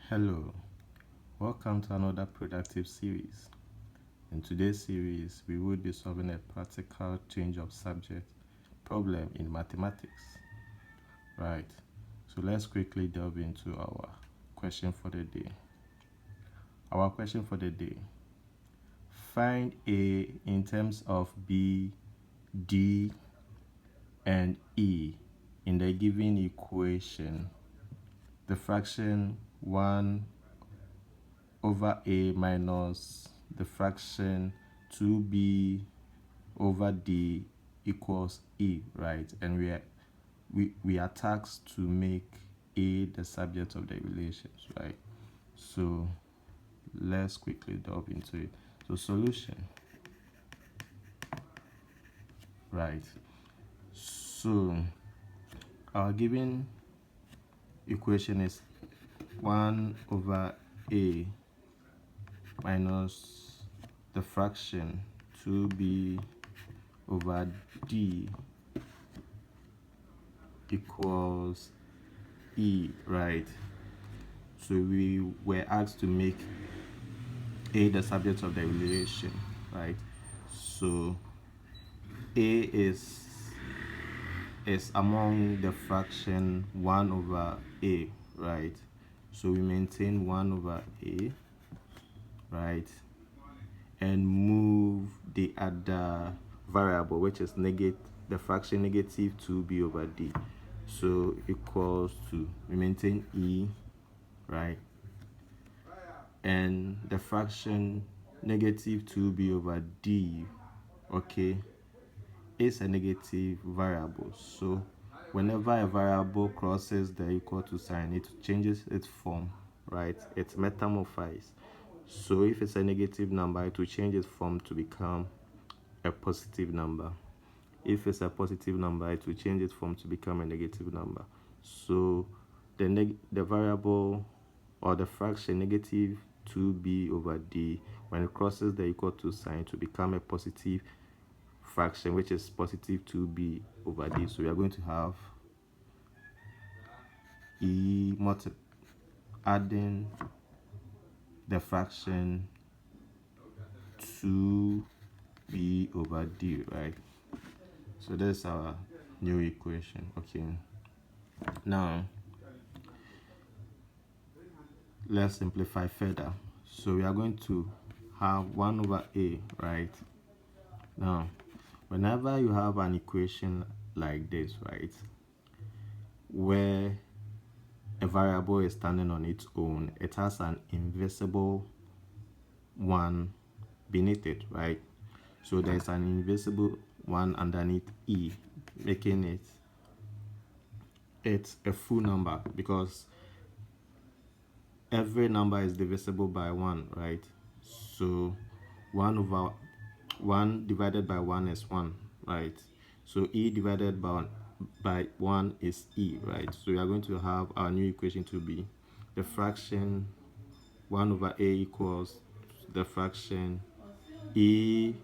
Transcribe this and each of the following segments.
Hello, welcome to another productive series. In today's series, we will be solving a practical change of subject problem in mathematics. Right, so let's quickly delve into our question for the day. Our question for the day: find A in terms of B, D, and E in the given equation. The fraction 1 over A minus the fraction 2B over D equals E, right? And we are tasked to make A the subject of the relations, right? So let's quickly delve into it. So solution, right? So our given equation is 1 over A minus the fraction 2B over D equals E, right? So we were asked to make A the subject of the relation, right? So A is among the fraction 1 over A, right? So we maintain 1 over A, right? And move the other variable, which is the fraction negative 2B over D. So equals to, we maintain E, right? And the fraction negative 2B over D, okay, is a negative variable. So whenever a variable crosses the equal to sign, it changes its form, right? It metamorphizes. So if it's a negative number, it will change its form to become a positive number. If it's a positive number, it will change its form to become a negative number. So the variable or the fraction negative 2B over D, when it crosses the equal to sign, to become a positive fraction, which is positive 2B over D. So we are going to have adding the fraction 2B over D, right? So that's our new equation. Okay, now let's simplify further. So we are going to have 1 over A, right? Now whenever you have an equation like this, right, where a variable is standing on its own, it has an invisible one beneath it, right? So there's an invisible one underneath E, making it's a full number, because every number is divisible by 1, right? So 1 over 1 divided by 1 is 1, right? So E divided by 1 is E, right? So we are going to have our new equation to be the fraction 1 over A equals the fraction E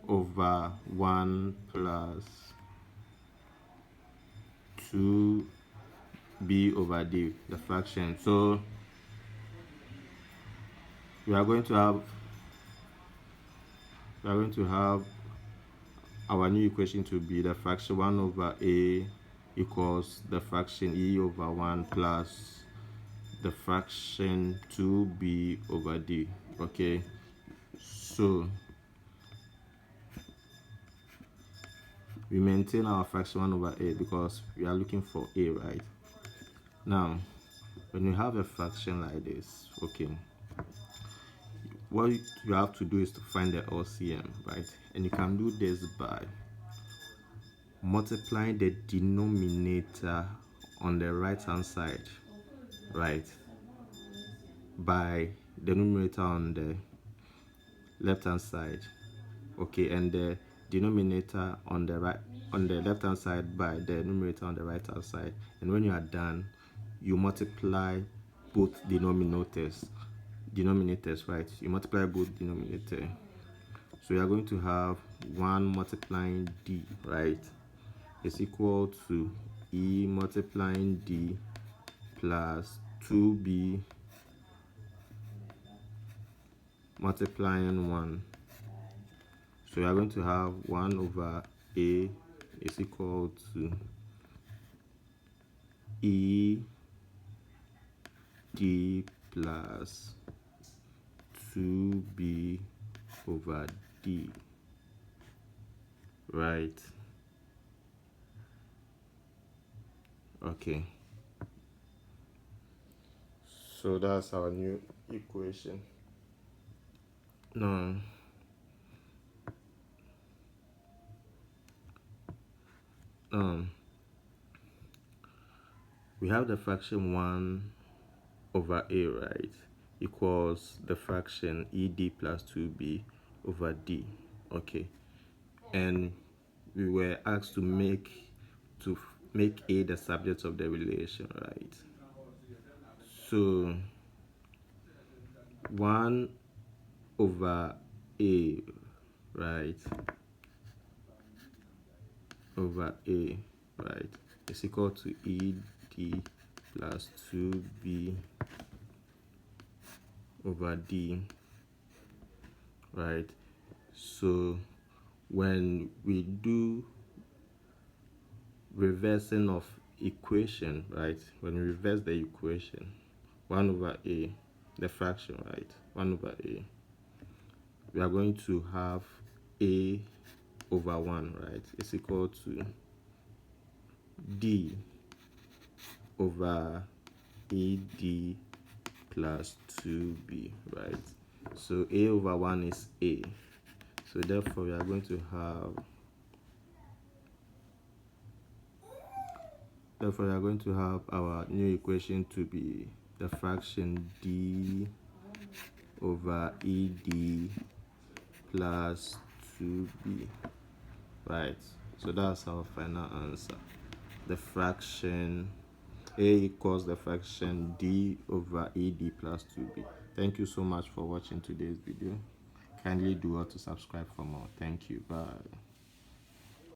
over 1 plus 2B over D, the fraction. So we are going to have our new equation to be the fraction 1 over A equals the fraction E over 1 plus the fraction 2B over D. Okay, so we maintain our fraction 1 over A because we are looking for A, right? Now when you have a fraction like this, okay, what you have to do is to find the LCM, right? And you can do this by multiplying the denominator on the right hand side, right, by the numerator on the left hand side, okay, and the denominator on the left hand side by the numerator on the right hand side. And when you are done, you multiply both denominators, right? You multiply both denominators. So you are going to have 1 multiplying D, right, is equal to E multiplying D plus 2B multiplying 1. So we are going to have 1 over a is equal to e d plus 2b over d, right? Okay, so that's our new equation. Now we have the fraction 1 over a, right, equals the fraction ed plus 2b over d. Okay, and we were asked to make a the subject of the relation, right? So 1 over a, right, over a, right, is equal to ed plus 2b over d, right? So when we do reversing of equation, right, when we reverse the equation, 1 over a, the fraction, right, 1 over a, we are going to have a over 1, right, is equal to d over ed plus 2b, right? So a over 1 is a. So therefore we are going to have our new equation to be the fraction d over ed plus 2b, right? So that's our final answer. The fraction a equals the fraction d over ed plus 2b. Thank you so much for watching today's video. Kindly do well to subscribe for more. Thank you. Bye.